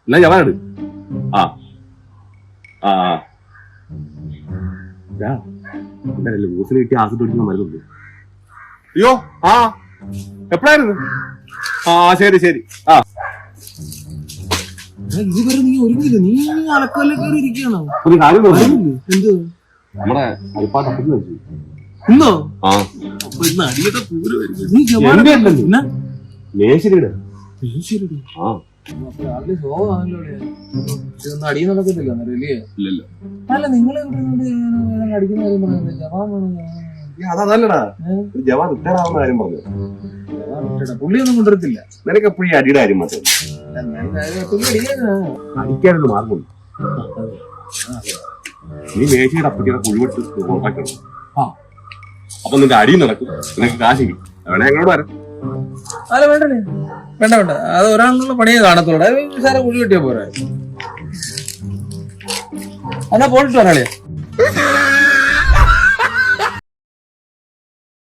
എന്നാ ജവാനാണ്. ആ ആ ബോസിന് കിട്ടിയ ആസിഡ് പിടിക്കുന്ന മരുന്നുണ്ട്. അയ്യോ ആ എപ്പോഴായിരുന്നു? ആ ശരി ശരി. ആ ഇതുവരെ നീ ഒരുങ്ങില്ല, നീ അലക്കല്ലേ കയറി ഇരിക്കണോ? ഒരു കാര്യം എന്ത് നമ്മുടെ അരിപ്പാട്ട് അപ്പുറത്ത് വെച്ചു ഇന്നോ? ആ അപ്പൊ ഇന്ന് അടിയുടെ പൂരം നീ മേശരിയുടെ ആ രാവിലെ ശോകമാണല്ലോ. ഇതൊന്നും അടിയും നടക്കത്തില്ല അല്ലേ? ഇല്ലല്ലോ. അല്ല നിങ്ങൾ അടിക്കുന്ന കാര്യം പറഞ്ഞത് ജവാൻ അതല്ലടാ, ജവാൻ റിട്ടയർഡ് ആവുന്ന കാര്യം പറഞ്ഞു. പുള്ളിയൊന്നും കൊണ്ടുവരത്തില്ല. നിനക്ക് എപ്പോഴും ഈ അടിയുടെ കാര്യം മാത്രം. അടിക്കാനൊരു മാർഗമുണ്ട്. നീ മേശയുടെ അപ്പുറത്തെ കുഴിവിട്ട് കോൺടാക്ട്. അപ്പൊ നിന്റെ അടി നടക്കും, നിനക്ക് കാശ് കിട്ടും. വേണേ ഞങ്ങളോട് വരാം. അല്ല വേണ്ടേ, വേണ്ട വേണ്ട, അത് ഒരാളിനുള്ള പണിയെ കാണത്തുള്ളൂ. സാറെ കുഴി കിട്ടിയാ പോരാ. എന്നാ പോയിട്ട് വരാളിയാ.